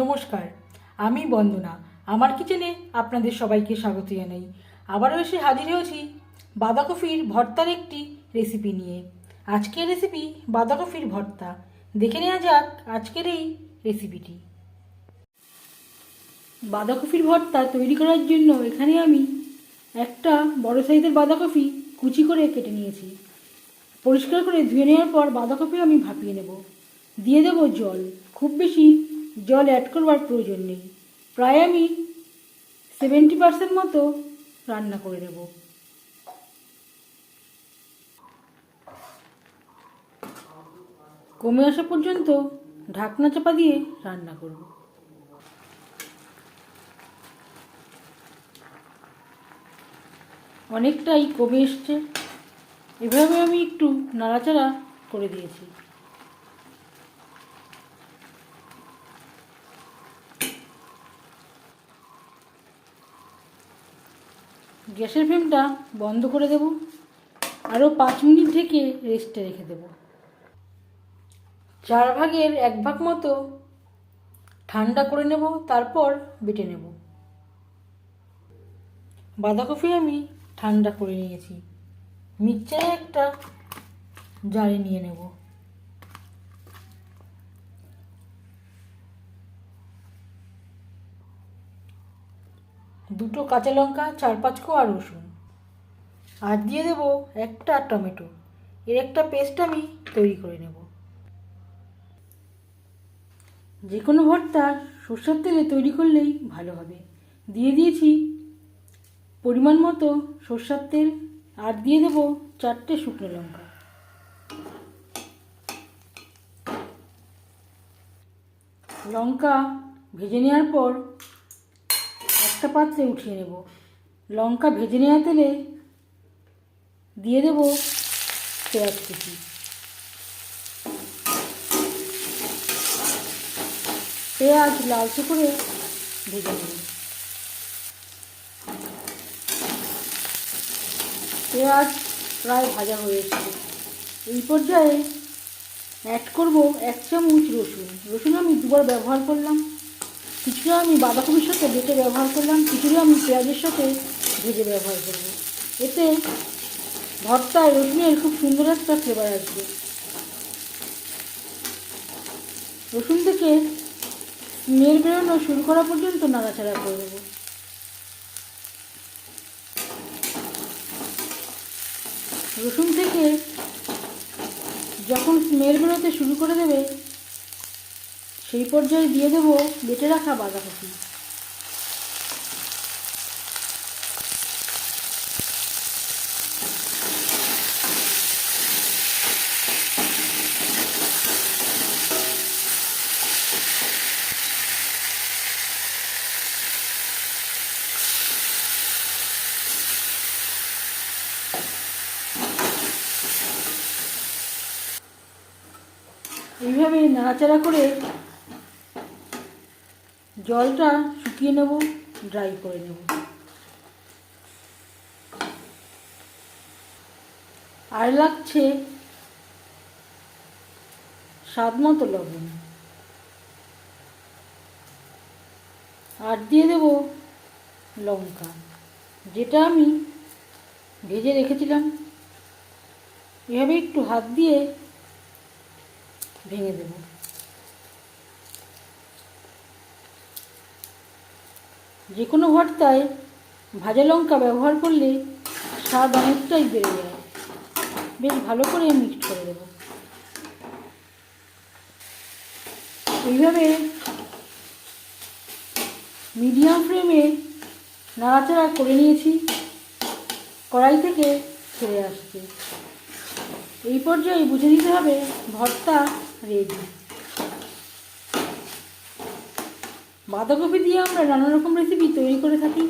নমস্কার, আমি বন্দনা। আমার কিচেনে আপনাদের সবাইকে স্বাগত জানাই। আবারও এসে হাজির হয়েছি বাঁধাকপির ভর্তার একটি রেসিপি নিয়ে। আজকের রেসিপি বাঁধাকপির ভর্তা। দেখে নেওয়া যাক আজকের এই রেসিপিটি। বাঁধাকপির ভর্তা তৈরি করার জন্য এখানে আমি একটা বড় সাইজের বাঁধাকপি কুচি করে কেটে নিয়েছি। পরিষ্কার করে ধুয়ে নেওয়ার পর বাঁধাকপি আমি ভাপিয়ে নেব। দিয়ে দেব জল। খুব বেশি জল অ্যাড করবার প্রয়োজন নেই। প্রায় আমি 70% মতো রান্না করে নেব। কমে আসা পর্যন্ত ঢাকনা চাপা দিয়ে রান্না করব। অনেকটাই কমে এসছে। এভাবে আমি একটু নাড়াচাড়া করে দিয়েছি। গ্যাসের ফ্লেমটা বন্ধ করে দেব। আরও 5 মিনিট ঢেকে রেস্টে রেখে দেব। 4 ভাগের 1 ভাগ মতো ঠান্ডা করে নেব, তারপর বেটে নেব। বাঁধাকপি আমি ঠান্ডা করে নিয়েছি। মিক্সচারে একটা জারে নিয়ে নেব। দুটো কাঁচা লঙ্কা, 4-5 কোয়া রসুন, আর দিয়ে দেব একটা টমেটো। এর একটা পেস্ট আমি তৈরি করে নেব। যে কোনো ভর্তা সরষের তেলে তৈরি করলেই ভালো হবে। দিয়ে দিয়েছি পরিমাণ মতো সরষের তেল, আর দিয়ে দেব 4টে শুকনো লঙ্কা। লঙ্কা ভেজে নেওয়ার পর একটা পাত্রে উঠিয়ে নেব। লঙ্কা ভেজে নেওয়া তেলে দিয়ে দেব পেঁয়াজ কুচি। পেঁয়াজ লালচে করে ভেজে নেব। পেঁয়াজ প্রায় ভাজা হয়ে এসেছে। এই পর্যায়ে অ্যাড করব 1 চামচ রসুন। রসুন আমি দুবার ব্যবহার করলাম। কিছুটা আমি বাঁধাকপির সাথে বেটে ব্যবহার করলাম, কিছুটা আমি পেঁয়াজের সাথে ভেজে ব্যবহার করব। এতে ভর্তায় রসুনের খুব সুন্দর একটা ফ্লেভার আসবে। রসুন থেকে স্মেল বেরোনো শুরু করা পর্যন্ত নাড়াচাড়া করে দেবো। রসুন থেকে যখন স্মেল বেরোতে শুরু করে দেবে, সেই পর্যায়ে দিয়ে দেব বেটে রাখা বাঁধাকপি। এইভাবে নাড়াচাড়া করে জলটা শুকিয়ে নেব, ড্রাই করে নেব। আর লাগছে স্বাদ মতো লবণ, আর দিয়ে দেব লঙ্কা, যেটা আমি ভেজে রেখেছিলাম। এভাবে একটু হাত দিয়ে ভেঙে দেব। যে কোনো ভর্তায় ভাজা লঙ্কা ব্যবহার করলে স্বাদ অনেকটাই বেড়ে যায়। বেশ ভালো করে মিক্সড করে দেব। এইভাবে মিডিয়াম ফ্লেমে নাড়াচাড়া করে নিয়েছি। কড়াই থেকে ছেড়ে আসছে। এই পর্যায়ে বুঝে নিতে হবে ভর্তা রেডি। বাঁধাকপি দিয়ে আমরা নানা রকম রেসিপি তৈরি করে থাকি,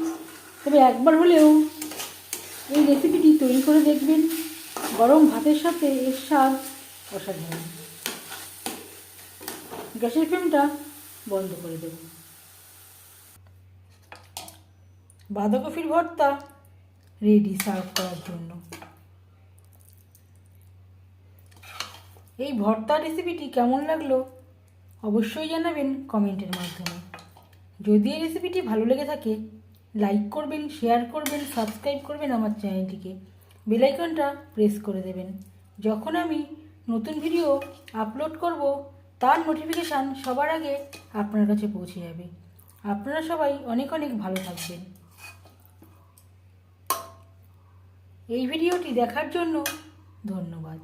তবে একবার হলেও এই রেসিপিটি তৈরি করে দেখবেন। গরম ভাতের সাথে এর স্বাদ অসাধারণ। গ্যাসের ফ্লেমটা বন্ধ করে দেব। বাঁধাকপির ভর্তা রেডি সার্ভ করার জন্য। এই ভর্তা রেসিপিটি কেমন লাগলো অবশ্যই জানাবেন কমেন্টের মাধ্যমে। যদি এই রেসিপিটি ভালো লেগে থাকে লাইক করবেন, শেয়ার করবেন, সাবস্ক্রাইব করবেন আমার চ্যানেলটিকে, বেল আইকনটা প্রেস করে দেবেন। যখন আমি নতুন ভিডিও আপলোড করব তার নোটিফিকেশান সবার আগে আপনার কাছে পৌঁছে যাবে। আপনারা সবাই অনেক অনেক ভালো থাকবেন। এই ভিডিওটি দেখার জন্য ধন্যবাদ।